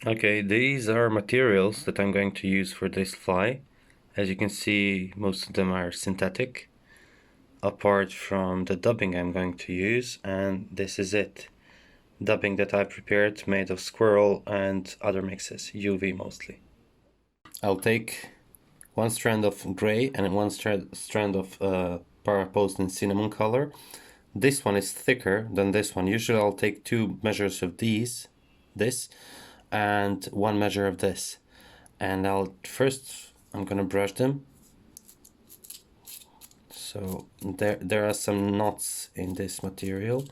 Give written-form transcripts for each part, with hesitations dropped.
Okay, these are materials that I'm going to use for this fly. As you can see, most of them are synthetic, apart from the dubbing I'm going to use, and this is it. Dubbing that I prepared made of squirrel and other mixes, UV mostly. I'll take one strand of gray and one strand of parapost in cinnamon color. This one is thicker than this one. Usually I'll take 2 measures of this, and 1 measure of this. And I'm gonna brush them. So there are some knots in this material.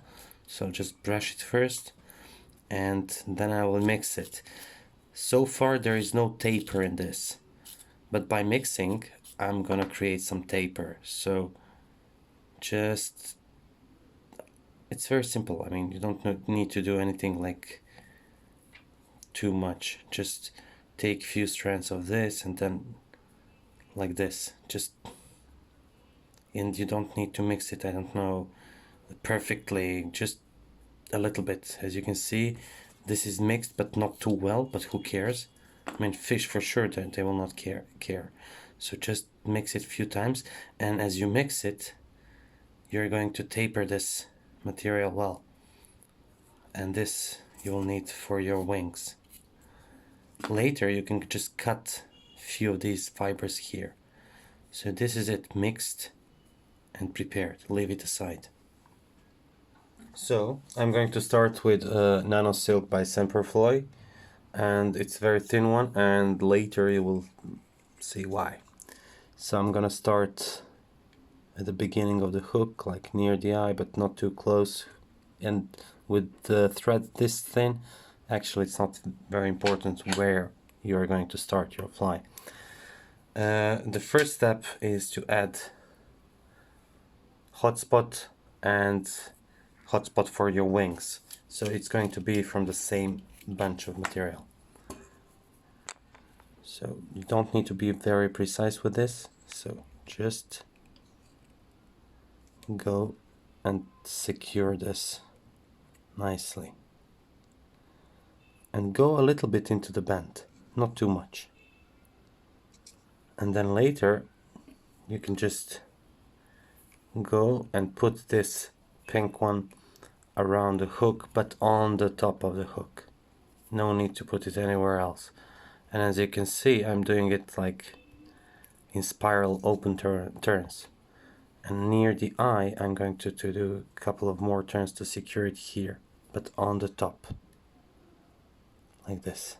So just brush it first, and then I will mix it. So far there is no taper in this, but by mixing I'm gonna create some taper. So just, it's very simple. I mean, you don't need to do anything like too much. Just take a few strands of this and then like this, just, and you don't need to mix it, I don't know, perfectly, just a little bit. As you can see, this is mixed but not too well, but who cares? I mean, fish for sure, they will not care. So just mix it a few times, and as you mix it, you're going to taper this material well, and this you will need for your wings. Later you can just cut a few of these fibers here. So this is it, mixed and prepared. Leave it aside. So I'm going to start with Nano Silk by Semperfloy, and it's a very thin one, and later you will see why. So I'm gonna start at the beginning of the hook, like near the eye, but not too close, and with the thread this thin. Actually, it's not very important where you are going to start your fly. The first step is to add hotspot and hotspot for your wings. So it's going to be from the same bunch of material. So you don't need to be very precise with this. So just go and secure this nicely. And go a little bit into the bend, not too much. And then later you can just go and put this pink one around the hook, but on the top of the hook. No need to put it anywhere else. And as you can see, I'm doing it like in spiral open turns. And near the eye, I'm going to do a couple of more turns to secure it here, but on the top. Like this.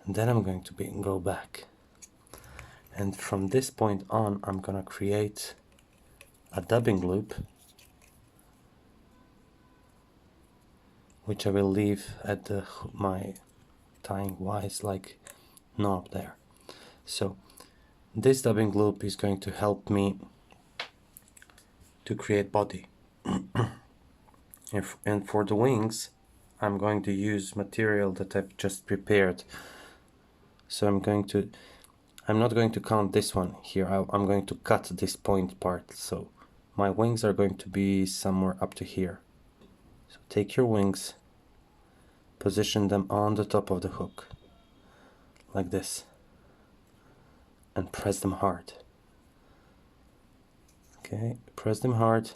And then I'm going to go back. And from this point on, I'm gonna create a dubbing loop, which I will leave at my tying wise like knob there. So this dubbing loop is going to help me to create body. And for the wings, I'm going to use material that I've just prepared. So I'm not going to count this one here. I'm going to cut this point part. So my wings are going to be somewhere up to here. So take your wings, position them on the top of the hook, like this, and press them hard. Okay, press them hard,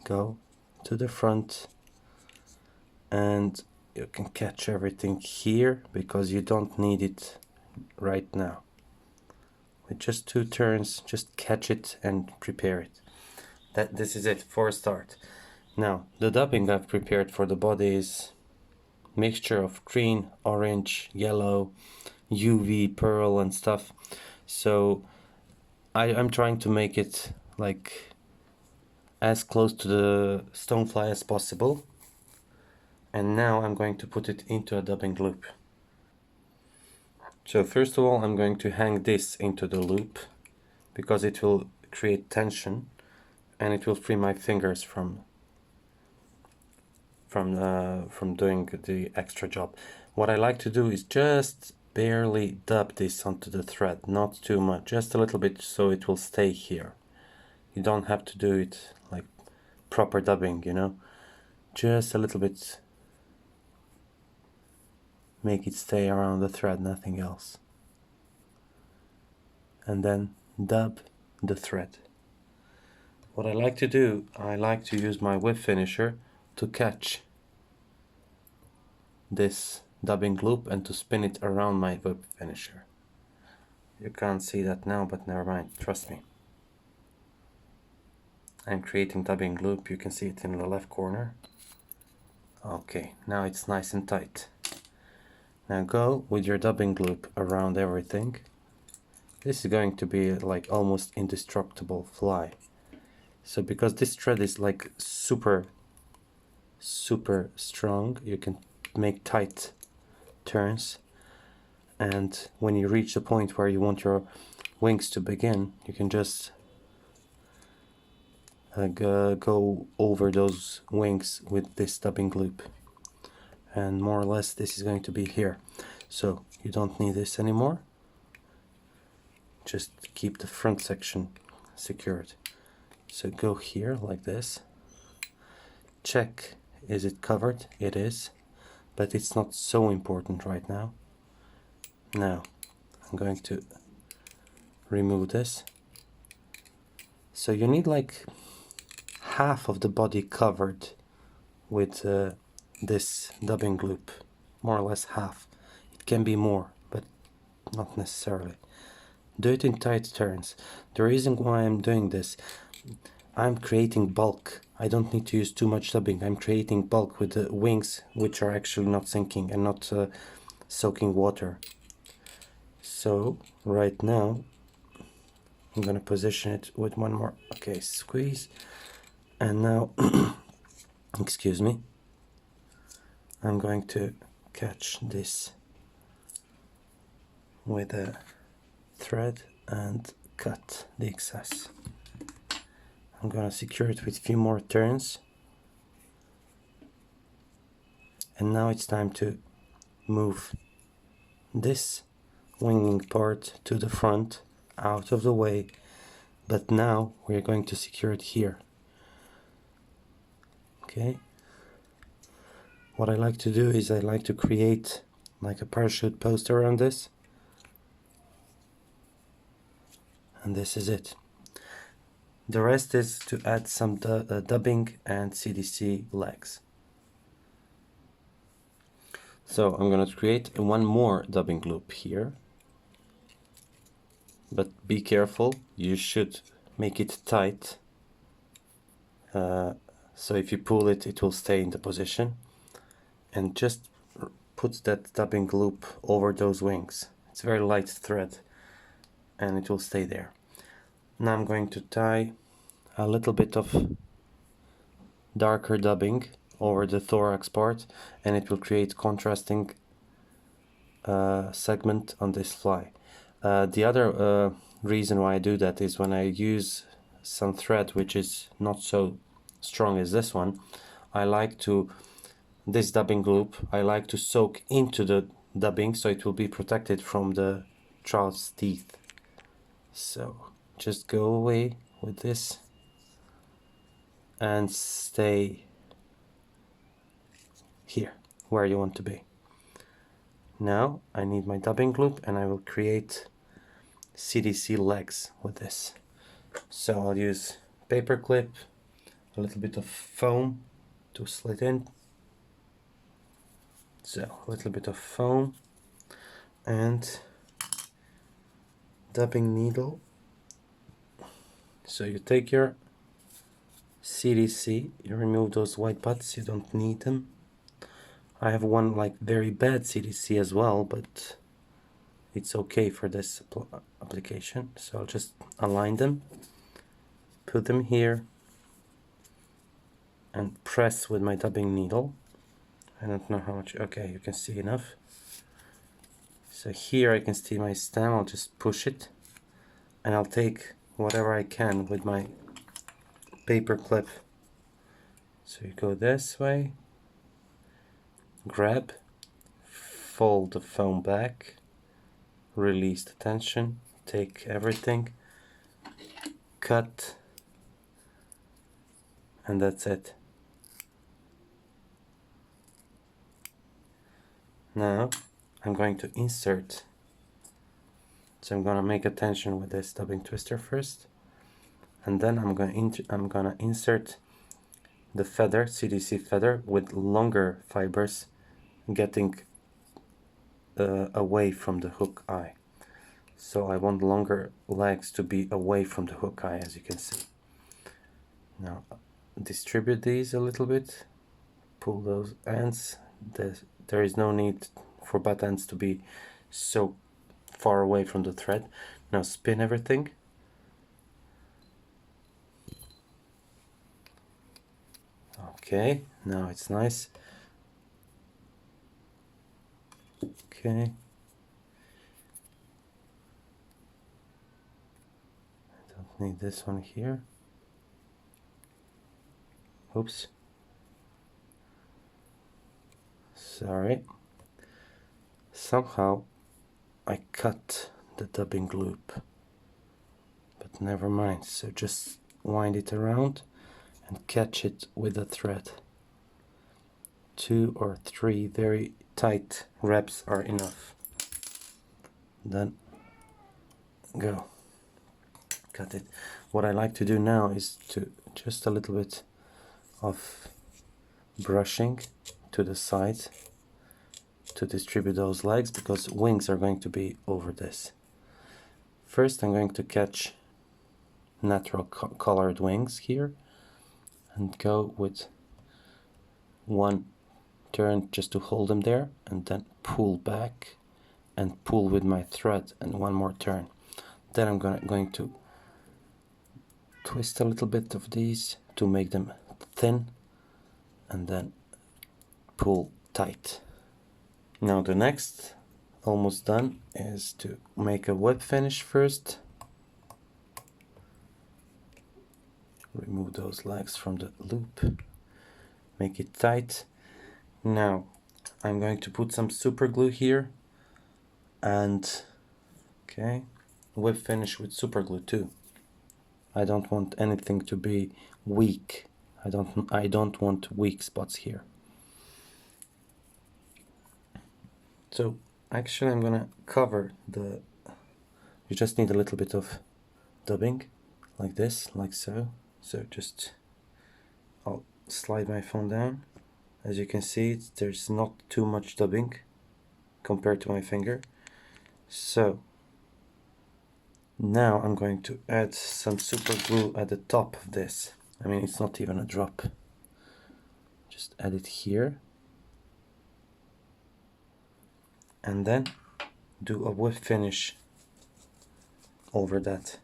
go to the front, and you can catch everything here because you don't need it right now. With just 2 turns, just catch it and prepare it. This is it for a start. Now, the dubbing I've prepared for the body is mixture of green, orange, yellow, UV, pearl and stuff. So I'm trying to make it like as close to the stonefly as possible. And now I'm going to put it into a dubbing loop. So first of all, I'm going to hang this into the loop because it will create tension and it will free my fingers from doing the extra job. What I like to do is just barely dub this onto the thread, not too much, just a little bit, so it will stay here. You don't have to do it like proper dubbing, you know, just a little bit, make it stay around the thread, nothing else. And then dab the thread. What I like to do, I like to use my whip finisher to catch this dubbing loop and to spin it around my whip finisher. You can't see that now, but never mind, trust me. I'm creating dubbing loop, you can see it in the left corner. Okay, now it's nice and tight. Now go with your dubbing loop around everything. This is going to be like almost indestructible fly. So because this thread is like super strong, you can make tight turns, and when you reach the point where you want your wings to begin, you can just go over those wings with this dubbing loop, and more or less this is going to be here. So you don't need this anymore, just keep the front section secured. So go here like this, check, is it covered? It is, but it's not so important right now. Now I'm going to remove this. So you need like half of the body covered with this dubbing loop, more or less half. It can be more, but not necessarily. Do it in tight turns. The reason why I'm doing this, I'm creating bulk. I don't need to use too much dubbing. I'm creating bulk with the wings, which are actually not sinking and not soaking water. So right now I'm gonna position it with one more, okay, squeeze, and now excuse me, I'm going to catch this with a thread and cut the excess. I'm gonna secure it with a few more turns, and now it's time to move this winging part to the front, out of the way, but now we're going to secure it here. Okay, what I like to do is I like to create like a parachute post around this, and this is it. The rest is to add some dubbing and CDC legs. So I'm going to create one more dubbing loop here, but be careful, you should make it tight, so if you pull it, it will stay in the position, and just put that dubbing loop over those wings. It's a very light thread and it will stay there. Now I'm going to tie a little bit of darker dubbing over the thorax part, and it will create contrasting segment on this fly. The other reason why I do that is when I use some thread which is not so strong as this one, I like to, this dubbing loop, I like to soak into the dubbing so it will be protected from the trout's teeth. So just go away with this and stay here where you want to be. Now I need my dubbing loop, and I will create CDC legs with this. So I'll use paper clip, a little bit of foam to slit in. So a little bit of foam and dubbing needle. So you take your CDC, you remove those white butts, you don't need them. I have one like very bad CDC as well, but it's okay for this application. So I'll just align them, put them here, and press with my dubbing needle. I don't know how much, okay, you can see enough. So here I can see my stem, I'll just push it, and I'll take whatever I can with my paper clip. So you go this way, grab, fold the foam back, release the tension, take everything, cut, and that's it. Now I'm going to insert. So I'm gonna make a tension with this dubbing twister first, and then I'm gonna insert the feather, CDC feather, with longer fibers, getting away from the hook eye. So I want longer legs to be away from the hook eye, as you can see. Now distribute these a little bit, pull those ends. There is no need for butt ends to be so far away from the thread. Now spin everything. Okay, now it's nice. Okay. I don't need this one here. Oops. Sorry. Somehow I cut the dubbing loop. But never mind. So just wind it around and catch it with a thread. 2 or 3 very tight reps are enough. Then go. Cut it. What I like to do now is to just a little bit of brushing to the sides to distribute those legs, because wings are going to be over this. First I'm going to catch natural colored wings here and go with one turn just to hold them there, and then pull back and pull with my thread, and one more turn. Then I'm going to twist a little bit of these to make them thin, and then pull tight. Now the next, almost done, is to make a web finish first. Remove those legs from the loop, make it tight. Now I'm going to put some super glue here, and okay, web finish with super glue too. I don't want anything to be weak. I don't want weak spots here. So actually I'm gonna cover the, you just need a little bit of dubbing like this, like so. So just, I'll slide my phone down. As you can see, there's not too much dubbing compared to my finger. So now I'm going to add some super glue at the top of this. I mean, it's not even a drop. Just add it here. And then do a web finish over that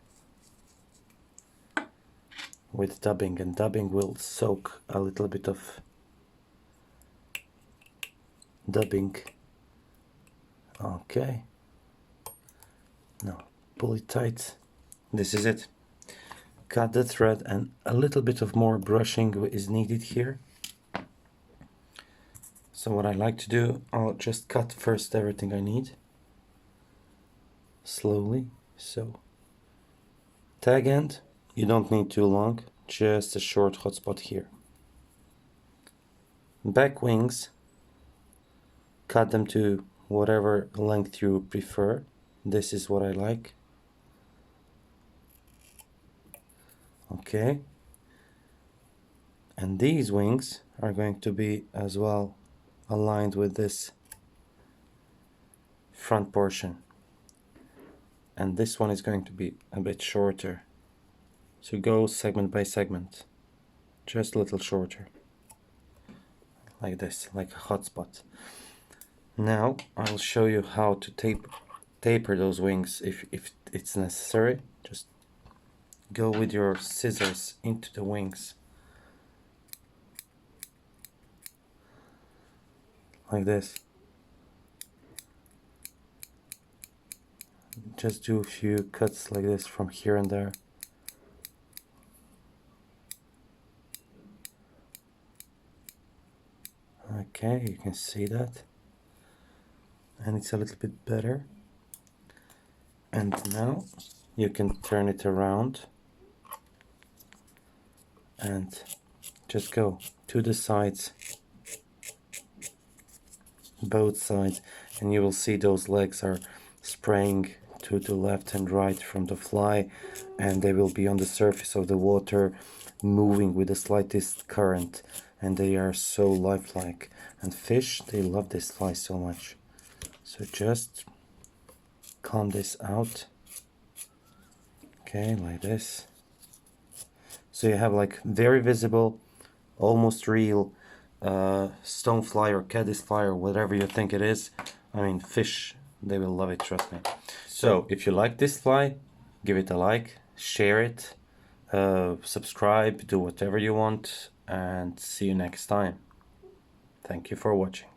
with dubbing, and dubbing will soak a little bit of dubbing. Okay, now pull it tight. This is it. Cut the thread, and a little bit of more brushing is needed here. So what I like to do, I'll just cut first everything I need slowly. So tag end, you don't need too long, just a short hotspot here. Back wings, cut them to whatever length you prefer. This is what I like. Okay, and these wings are going to be as well aligned with this front portion, and this one is going to be a bit shorter, so go segment by segment, just a little shorter, like this, like a hotspot. Now I'll show you how to taper those wings if it's necessary. Just go with your scissors into the wings like this. Just do a few cuts like this from here and there. Okay, you can see that, and it's a little bit better. And now you can turn it around and just go to the sides, both sides, and you will see those legs are spraying to the left and right from the fly, and they will be on the surface of the water moving with the slightest current, and they are so lifelike. And fish, they love this fly so much. So just comb this out, okay, like this. So you have like very visible, almost real stonefly or caddisfly or whatever you think it is. I mean, fish, they will love it, trust me. So if you like this fly, give it a like, share it, subscribe, do whatever you want, and see you next time. Thank you for watching.